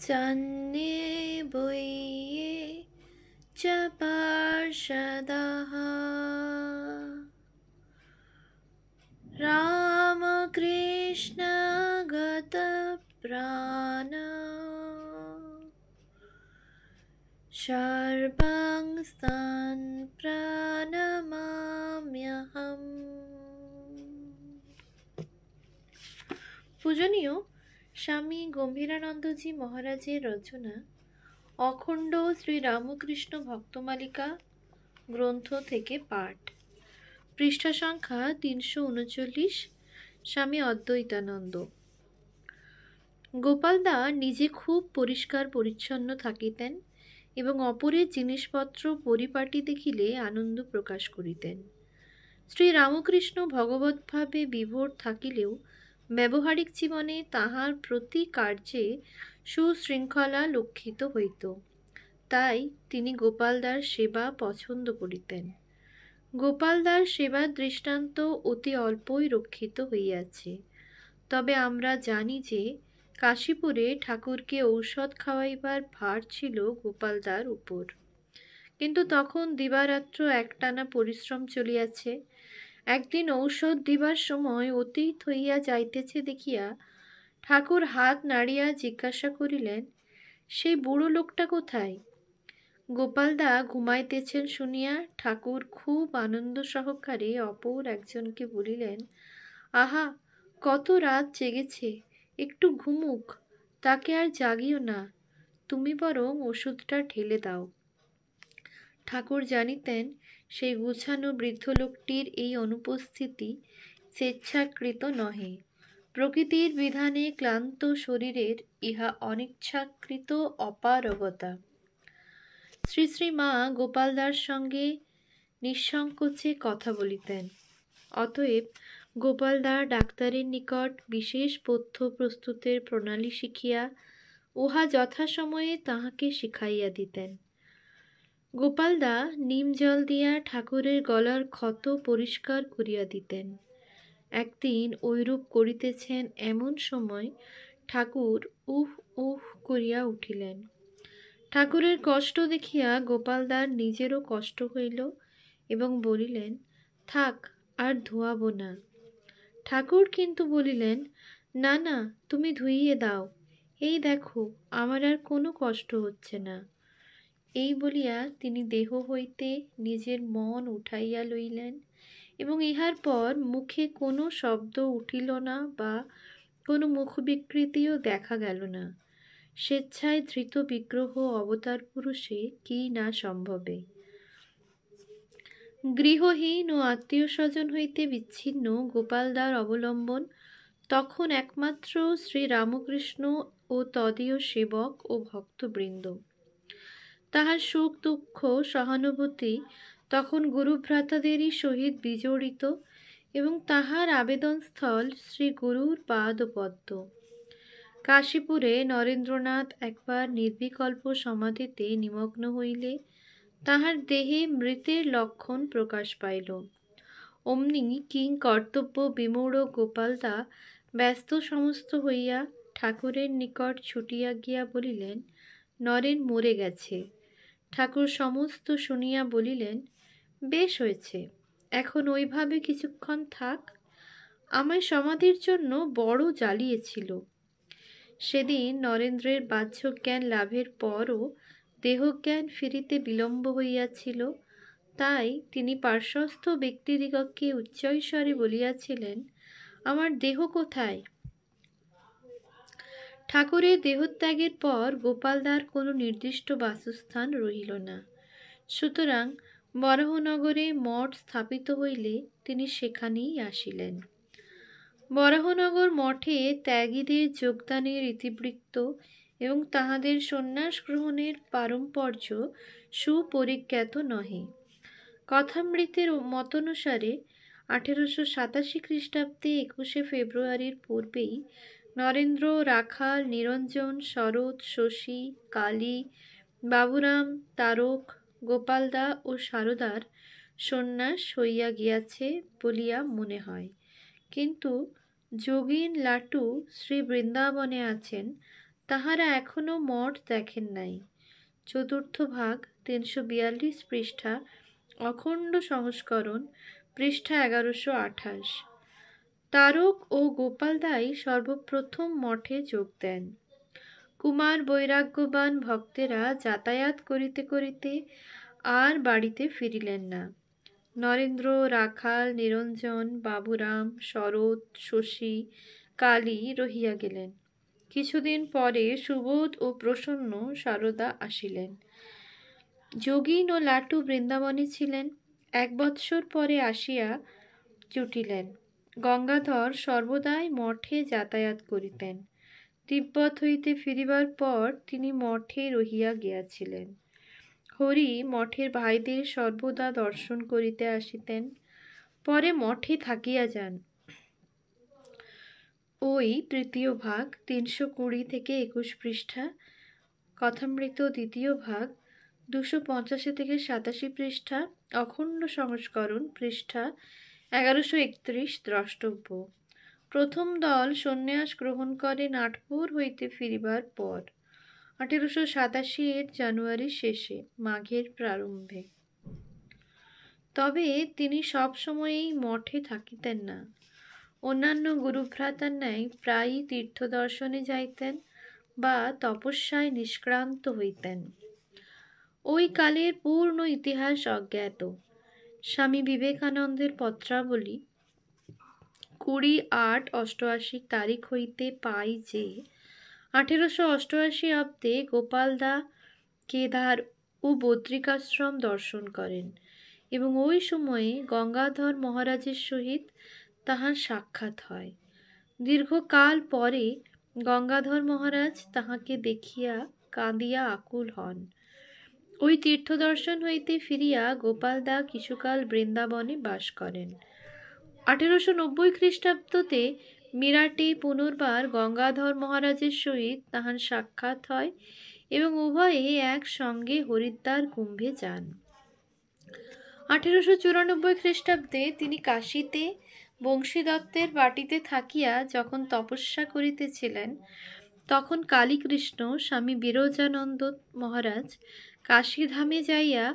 सन्न्ये बुये च पार्षदः रामकृष्ण गतप्राण सर्वं स्तं प्रणमाम्यहम्। পূজনীয় স্বামী গম্ভীরানন্দজি মহারাজের রচনা অখণ্ড শ্রী রামকৃষ্ণ ভক্তমালিকা গ্রন্থ থেকে পাঠ, পৃষ্ঠা সংখ্যা 339। স্বামী অদ্বৈতানন্দ। গোপালদা নিজে খুব পরিষ্কার পরিচ্ছন্ন থাকিতেন এবং অপরের জিনিসপত্র পরিপাটি দেখিলে আনন্দ প্রকাশ করিতেন। শ্রী রামকৃষ্ণ ভগবৎভাবে বিভোর থাকিলেও ব্যবহারিক জীবনে তাহার প্রতি কার্যে সুশৃঙ্খলা লক্ষিত হইত। তাই তিনি গোপালদার সেবা পছন্দ করিতেন। গোপালদার সেবার দৃষ্টান্ত অতি অল্পই রক্ষিত হইয়াছে। তবে আমরা জানি যে কাশীপুরে ঠাকুরকে ঔষধ খাওয়াইবার ভার ছিল গোপালদার উপর। কিন্তু তখন দিবারাত্র একটানা পরিশ্রম চলিয়াছে। একদিন ঔষধ দিবার সময় অতীত হইয়া যাইতেছে দেখিয়া ঠাকুর হাত নাড়িয়া জিজ্ঞাসা করিলেন, সেই বুড়ো লোকটা কোথায়? গোপালদা ঘুমাইতেছেন শুনিয়া ঠাকুর খুব আনন্দ সহকারে অপর একজনকে বলিলেন, আহা, কত রাত জেগেছে, একটু ঘুমুক, তাকে আর জাগিও না, তুমি বরং ওষুধটা ঢেলে দাও। ঠাকুর জানিতেন সেই গুছানো বৃদ্ধ লোকটির এই অনুপস্থিতি স্বেচ্ছাকৃত নহে। প্রকৃতির বিধানে ক্লান্ত শরীরের ইহা অনিচ্ছাকৃত অপারগতা। শ্রী শ্রী মা গোপালদার সঙ্গে নিঃসংকোচে কথা বলিতেন। অতএব গোপালদা ডাক্তারের নিকট বিশেষ পথ্য প্রস্তুতের প্রণালী শিখিয়া উহা যথাসময়ে তাহাকে শিখাইয়া দিতেন। গোপালদা নিম জল দিয়া ঠাকুরের গলার ক্ষত পরিষ্কার করিয়া দিতেন। একদিন ঐরূপ করিতেছেন এমন সময় ঠাকুর উহ উহ করিয়া উঠিলেন। ঠাকুরের কষ্ট দেখিয়া গোপালদার নিজেরও কষ্ট হইল এবং বলিলেন, থাক, আর ধোয়াবো না। ঠাকুর কিন্তু বলিলেন, না না, তুমি ধুইয়ে দাও, এই দেখো আমার আর কোনো কষ্ট হচ্ছে না। এই বলিয়া তিনি দেহ হইতে নিজের মন উঠাইয়া লইলেন এবং ইহার পর মুখে কোনো শব্দ উঠিল না বা কোনো মুখ বিকৃতিও দেখা গেল না। স্বেচ্ছায় ধৃত বিগ্রহ অবতার পুরুষে কি না সম্ভবে। গৃহহীন ও আত্মীয় স্বজন হইতে বিচ্ছিন্ন গোপালদার অবলম্বন তখন একমাত্র শ্রী রামকৃষ্ণ ও তদীয় সেবক ও ভক্তবৃন্দ। তাহার সুখ দুঃখ সহানুভূতি তখন গুরুভ্রাতাদেরই সহিত বিজড়িত এবং তাহার আবেদনস্থল শ্রী গুরুর পাদপদ্ম। কাশীপুরে নরেন্দ্রনাথ একবার নির্বিকল্প সমাধিতে নিমগ্ন হইলে তাহার দেহে মৃতের লক্ষণ প্রকাশ পাইল। অমনি কিং কর্তব্য বিমূঢ় গোপালদা ব্যস্ত সমস্ত হইয়া ঠাকুরের নিকট ছুটিয়া গিয়া বলিলেন, নরেন মরে গেছে। ঠাকুর সমস্ত শুনিয়া বলিলেন, বেশ হয়েছে, এখন ওইভাবে কিছুক্ষণ থাক, আমায় সমাধির জন্য বড় জ্বালিয়েছিল। সেদিন নরেন্দ্রের বাহ্য জ্ঞান লাভের পরও দেহজ্ঞান ফিরিতে বিলম্ব হইয়াছিল। তাই তিনি পার্শ্বস্থ ব্যক্তিদিগকে উচ্চৈঃস্বরে বলিয়াছিলেন, আমার দেহ কোথায়? ঠাকুরের দেহত্যাগের পর গোপালদার কোনো নির্দিষ্ট বাসস্থান রহিল না। সুতরাং বরাহনগরে মঠ স্থাপিত হইলে তিনি সেখানেই আসিলেন। বরাহনগর মঠে ত্যাগীদের যোগদানের ইতিবৃত্ত এবং তাহাদের সন্ন্যাস গ্রহণের পারম্পর্য সুপরিজ্ঞাত নহে। কথামৃতের মতানুসারে 1887 খ্রিস্টাব্দে 21 ফেব্রুয়ারির পূর্বেই নরেন্দ্র, রাখাল, নিরঞ্জন, শরৎ, শশী, কালী, বাবুরাম, তারক, গোপালদা ও সারদার সন্ন্যাস হইয়া গিয়াছে বলিয়া মনে হয়। কিন্তু যোগীন লাটু শ্রী বৃন্দাবনে আছেন, তাহারা এখনো মঠ দেখেন নাই। চতুর্থ ভাগ, 342 পৃষ্ঠা, অখণ্ড সংস্করণ, পৃষ্ঠা 1128। তারক ও গোপাল দাই সর্বপ্রথম মঠে যোগ দেন। কুমার বৈরাগ্যবান ভক্তেরা যাতায়াত করিতে করিতে আর বাড়িতে ফিরিলেন না। নরেন্দ্র, রাখাল, নিরঞ্জন, বাবুরাম, শরৎ, শশী, কালী রহিয়া গেলেন। কিছুদিন পরে সুবোধ ও প্রসন্ন সারদা আসিলেন। যোগীন ও লাটু বৃন্দাবনে ছিলেন। 1 বৎসর পরে আসিয়া জুটিলেন। গঙ্গাধর সর্বদাই মঠে যাতায়াত করিতেন। তিব্বত হইতে ফিরিবার পর তিনি মঠে রহিয়া গিয়াছিলেন। হরি মঠের ভাইদের সর্বদা দর্শন করিতে আসিতেন। পরে মঠে থাকিয়া যান। ওই তৃতীয় ভাগ, 320 থেকে 21 পৃষ্ঠা, কথামৃত দ্বিতীয় ভাগ, 285 থেকে 87 পৃষ্ঠা, অখণ্ড সংস্করণ, পৃষ্ঠা 1131 দ্রষ্টব্য। প্রথম দল সন্ন্যাস গ্রহণ করে নাটপুর হইতে ফিরিবার পর 1887 জানুয়ারির শেষে, মাঘের প্রারম্ভে। তবে তিনি সব সময়ই মঠে থাকিতেন না। অন্যান্য গুরুভ্রাতার ন্যায় প্রায়ই তীর্থদর্শনে যাইতেন বা তপস্যায় নিষ্ক্রান্ত হইতেন। ওই কালের পূর্ণ ইতিহাস অজ্ঞাত। স্বামী বিবেকানন্দের পত্রাবলী 20/8/88 তারিখ হইতে পাই যে 1888 অব্দে গোপালদা কেদার ও বদ্রিকাশ্রম দর্শন করেন এবং ওই সময়ে গঙ্গাধর মহারাজের সহিত তাহার সাক্ষাৎ হয়। দীর্ঘকাল পরে গঙ্গাধর মহারাজ তাহাকে দেখিয়া কাঁদিয়া আকুল হন। ওই তীর্থদর্শন হইতে ফিরিয়া গোপালদা কিছুকাল বৃন্দাবনে বাস করেন। 1890 খ্রিস্টাব্দতে মিরাটে পুনর্বার গঙ্গাধর মহারাজের সহিত তাহার সাক্ষাৎ হয় এবং উভয়ে একসঙ্গে হরিদ্বার কুম্ভে যান। 1894 খ্রিস্টাব্দে তিনি কাশীতে বংশীদত্তের বাটিতে থাকিয়া যখন তপস্যা করিতেছিলেন, তখন কালীকৃষ্ণ স্বামী বিরজানন্দ মহারাজ কাশীধামে যাইয়া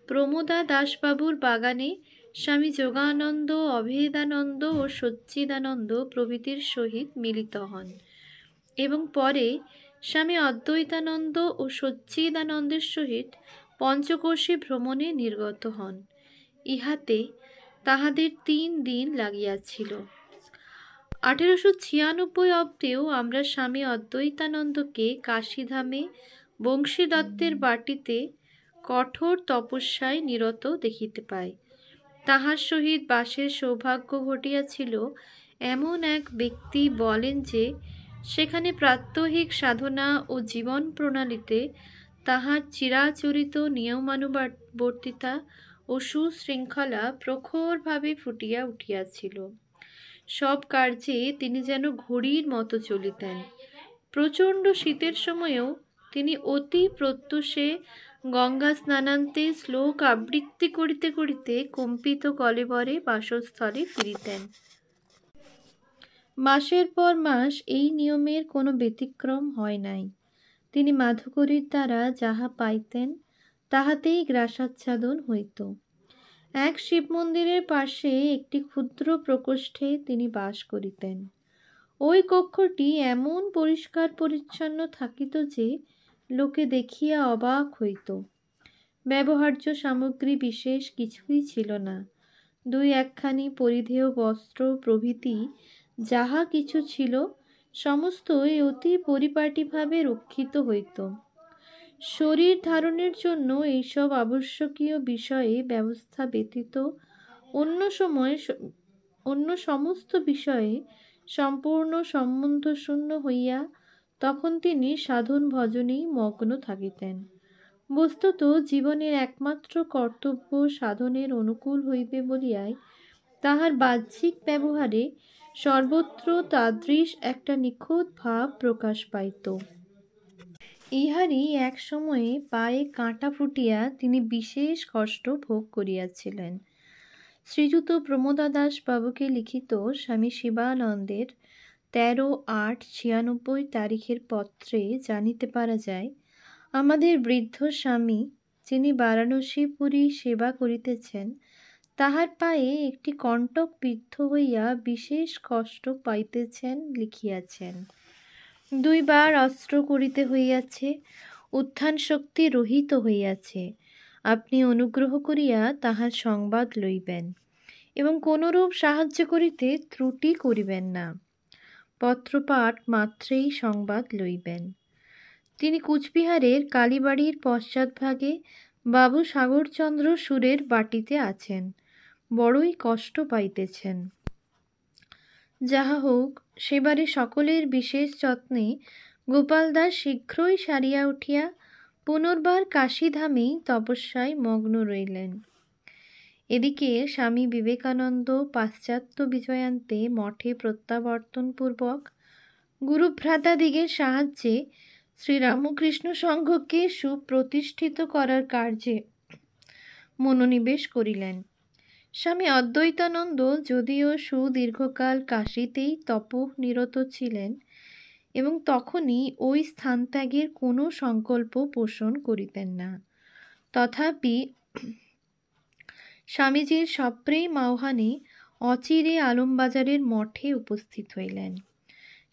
প্রমোদা দাসবাবুর বাগানে স্বামী যোগানন্দ, অভেদানন্দ ও সচ্চিদানন্দ প্রভৃতির সহিত মিলিত হন এবং পরে স্বামী অদ্বৈতানন্দ ও সচ্চিদানন্দের সহিত পঞ্চকোশী ভ্রমণে নির্গত হন। ইহাতে তাহাদের 3 দিন লাগিয়াছিল। 1896 অব্দেও আমরা স্বামী অদ্বৈতানন্দকে কাশীধামে বংশীদত্তের বাটিতে কঠোর তপস্যায় নিরত দেখিতে পাই। তাহার সহিত বাসের সৌভাগ্য ঘটিয়াছিল এমন এক ব্যক্তি বলেন যে সেখানে প্রাত্যহিক সাধনা ও জীবন প্রণালীতে তাহার চিরাচরিত নিয়মানুবর্তিতা ও সুশৃঙ্খলা প্রখরভাবে ফুটিয়া উঠিয়াছিল। সব কার্যে তিনি যেন ঘড়ির মতো চলিতেন। প্রচণ্ড শীতের সময়েও তিনি অতি প্রত্যুষে গঙ্গা স্নানান্তে শ্লোক আবৃত্তি করিতে করিতে কম্পিত কলেবরে বাসস্থলে ফিরিতেন। মাসের পর মাস এই নিয়মের কোনো ব্যতিক্রম হয় নাই। তিনি মাধুকরীর দ্বারা যাহা পাইতেন তাহাতেই গ্রাসাচ্ছাদন হইত। এক শিব মন্দিরের পাশে একটি ক্ষুদ্র প্রকোষ্ঠে তিনি বাস করিতেন। ওই কক্ষটি এমন পরিষ্কার পরিচ্ছন্ন থাকিত যে লোকে দেখিয়া অবাক হইত। ব্যবহার্য সামগ্রী বিশেষ কিছুই ছিল না। 2-1খানি পরিধেয় বস্ত্র প্রভৃতি যাহা কিছু ছিল সমস্তই অতি পরিপাটিভাবে রক্ষিত হইত। শরীর ধারণের জন্য এইসব আবশ্যকীয় বিষয়ে ব্যবস্থা ব্যতীত অন্য সমস্ত বিষয়ে সম্পূর্ণ সম্বন্ধশূন্য হইয়া তখন তিনি সাধন ভজনেই মগ্ন থাকিতেন। বস্তুত জীবনের একমাত্র কর্তব্য সাধনের অনুকূল হইবে বলিয়াই তাহার বাহ্যিক ব্যবহারে সর্বত্র তাদৃশ একটা নিখুঁত ভাব প্রকাশ পাইত। ইহারই এক সময়ে পায়ে কাঁটা ফুটিয়া তিনি বিশেষ কষ্ট ভোগ করিয়াছিলেন। শ্রীযুত প্রমোদাদাস বাবুকে লিখিত স্বামী শিবানন্দের 13/8/96 তারিখের পত্রে জানিতে পারা যায়, আমাদের বৃদ্ধ স্বামী, যিনি বারাণসীপুরী সেবা করিতেছেন, তাহার পায়ে একটি কণ্টক বিদ্ধ হইয়া বিশেষ কষ্ট পাইতেছেন লিখিয়াছেন। 2 বার অস্ত্র করিতে হইয়াছে, উত্থান শক্তি রহিত হইয়াছে। আপনি অনুগ্রহ করিয়া তাহার সংবাদ লইবেন এবং কোনরূপ সাহায্য করিতে ত্রুটি করিবেন না। পত্রপাঠ মাত্রেই সংবাদ লইবেন। তিনি কুচবিহারের কালীবাড়ির পশ্চাৎভাগে বাবু সাগরচন্দ্র সুরের বাটিতে আছেন, বড়ই কষ্ট পাইতেছেন। যাহা হোক, সেবারে সকলের বিশেষ যত্নে গোপাল দাস শীঘ্রই সারিয়া উঠিয়া পুনর্বার কাশীধামেই তপস্যায় মগ্ন রইলেন। এদিকে স্বামী বিবেকানন্দ পাশ্চাত্য বিজয়ান্তে মঠে প্রত্যাবর্তনপূর্বক গুরুভ্রাতাদিগের সাহায্যে শ্রীরামকৃষ্ণ সংঘকে সুপ্রতিষ্ঠিত করার কার্যে মনোনিবেশ করিলেন। স্বামী অদ্বৈতানন্দ যদিও সুদীর্ঘকাল কাশীতেই তপনিরত ছিলেন এবং তখনই ওই স্থানত্যাগের কোনো সংকল্প পোষণ করিতেন না, তথাপি স্বামীজির সপ্রেম আহ্বানে অচিরে আলমবাজারের মঠে উপস্থিত হইলেন।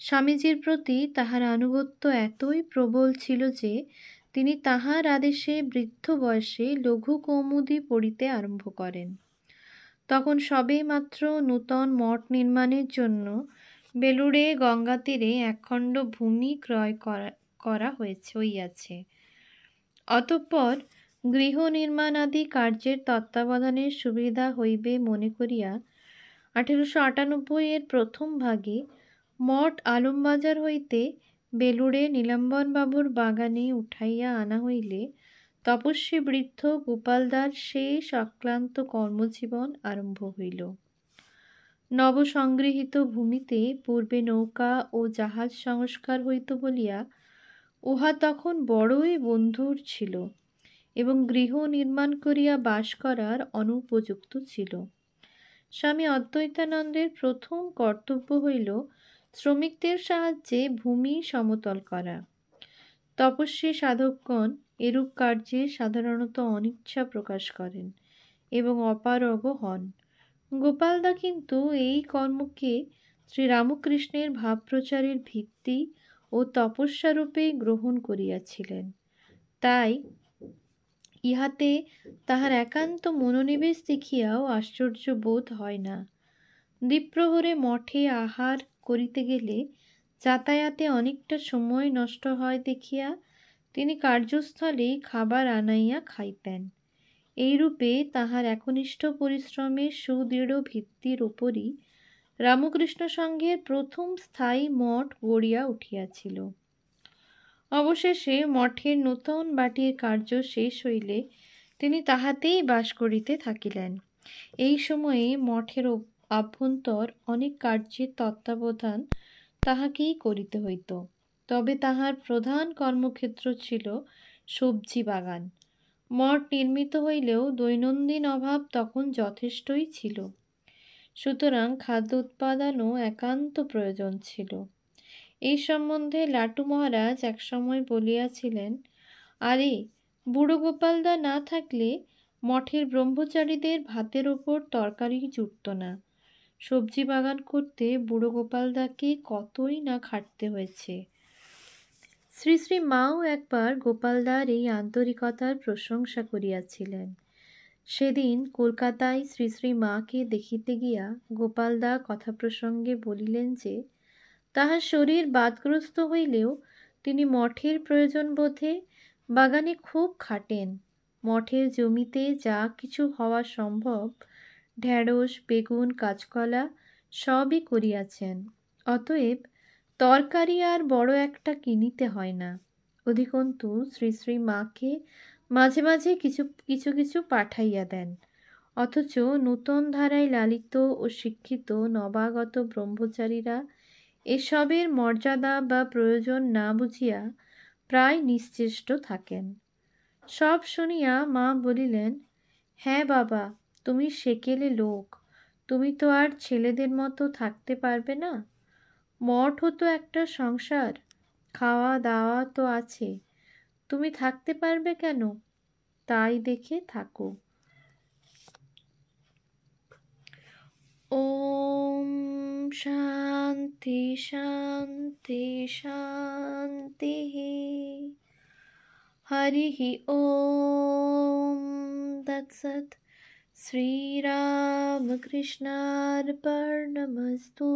স্বামীজির প্রতি তাহার আনুগত্য এতই প্রবল ছিল যে তিনি তাহার আদেশে বৃদ্ধ বয়সে লঘু কৌমুদী পড়িতে আরম্ভ করেন। তখন সবে মাত্র নূতন মঠ নির্মাণের জন্য বেলুড়ে গঙ্গা তীরে একখণ্ড ভূমি ক্রয় করা হইয়াছে। অতঃপর গৃহ নির্মাণাদি কার্যের তত্ত্বাবধানের সুবিধা হইবে মনে করিয়া 1898 প্রথম ভাগে মঠ আলমবাজার হইতে বেলুড়ে নীলাম্বরবাবুর বাগানে উঠাইয়া আনা হইলে তপস্বী বৃদ্ধ গোপালদার শেষ অক্লান্ত কর্মজীবন আরম্ভ হইল। নবসংগৃহীত ভূমিতে পূর্বে নৌকা ও জাহাজ সংস্কার হইত বলিয়া উহা তখন বড়ই বন্ধুর ছিল এবং গৃহ নির্মাণ করিয়া বাস করার অনুপযুক্ত ছিল। স্বামী অদ্বৈতানন্দের প্রথম কর্তব্য হইল শ্রমিকদের সাহায্যে ভূমি সমতল করা। তপস্বী সাধকগণ এরূপ কার্যে সাধারণত অনিচ্ছা প্রকাশ করেন এবং অপারগও হন। গোপালদা কিন্তু এই কর্মকে শ্রীরামকৃষ্ণের ভাবপ্রচারের ভিত্তি ও তপস্যারূপে গ্রহণ করিয়াছিলেন। তাই ইহাতে তাহার একান্ত মনোনিবেশ দেখিয়াও আশ্চর্য বোধ হয় না। দ্বিপ্রহরে মঠে আহার করিতে গেলে যাতায়াতে অনেকটা সময় নষ্ট হয় দেখিয়া তিনি কার্যস্থলে খাবার আনাইয়া খাইতেন। এইরূপে তাহার একনিষ্ঠ পরিশ্রমের সুদৃঢ় ভিত্তির উপরই রামকৃষ্ণ সংঘের প্রথম স্থায়ী মঠ গড়িয়া উঠিয়াছিল। অবশেষে মঠের নূতন বাটির কার্য শেষ হইলে তিনি তাহাতেই বাস করিতে থাকিলেন। এই সময়ে মঠের আভ্যন্তর অনেক কার্যের তত্ত্বাবধান তাহাকেই করিতে হইত। তবে তাহার প্রধান কর্মক্ষেত্র ছিল সবজি বাগান। মঠ নির্মিত হইলেও দৈনন্দিন অভাব তখন যথেষ্টই ছিল, সুতরাং খাদ্য উৎপাদনও একান্ত প্রয়োজন ছিল। এই সম্বন্ধে লাটু মহারাজ একসময় বলিয়াছিলেন, আরে বুড়ো গোপালদা না থাকলে মঠের ব্রহ্মচারীদের ভাতের ওপর তরকারি জুটত না। সবজি বাগান করতে বুড়ো গোপালদাকে কতই না খাটতে হয়েছে। শ্রী শ্রী মাও একবার গোপালদার এই আন্তরিকতার প্রশংসা করিয়াছিলেন। সেদিন কলকাতায় শ্রী শ্রী মাকে দেখিতে গিয়া গোপালদা কথা প্রসঙ্গে বলিলেন যে তাহার শরীর বাতগ্রস্ত হইলেও তিনি মঠের প্রয়োজন বোধে বাগানে খুব খাটেন। মঠের জমিতে যা কিছু হওয়া সম্ভব, ঢেঁড়স, বেগুন, কাঁচকলা সবই করিয়াছেন। অতএব তরকারি আর বড় একটা কিনিতে হয় না। অধিকন্তু শ্রী শ্রী মাকে মাঝে মাঝে কিছু পাঠাইয়া দেন। অথচ নূতন ধারায় লালিত ও শিক্ষিত নবাগত ব্রহ্মচারীরা এসবের মর্যাদা বা প্রয়োজন না বুঝিয়া প্রায় নিশ্চেষ্ট থাকেন। সব শুনিয়া মা বলিলেন, হ্যাঁ বাবা, তুমি সেকেলে লোক, তুমি তো আর ছেলেদের মতো থাকতে পারবে না। মঠও তো একটা সংসার, খাওয়া দাওয়া তো আছে, তুমি থাকতে পারবে কেন? তাই দেখে থাকো। ওম শান্তি শান্তি শান্তি। হরিঃ ওম তৎসৎ। শ্রীরামকৃষ্ণার্পণমস্তু।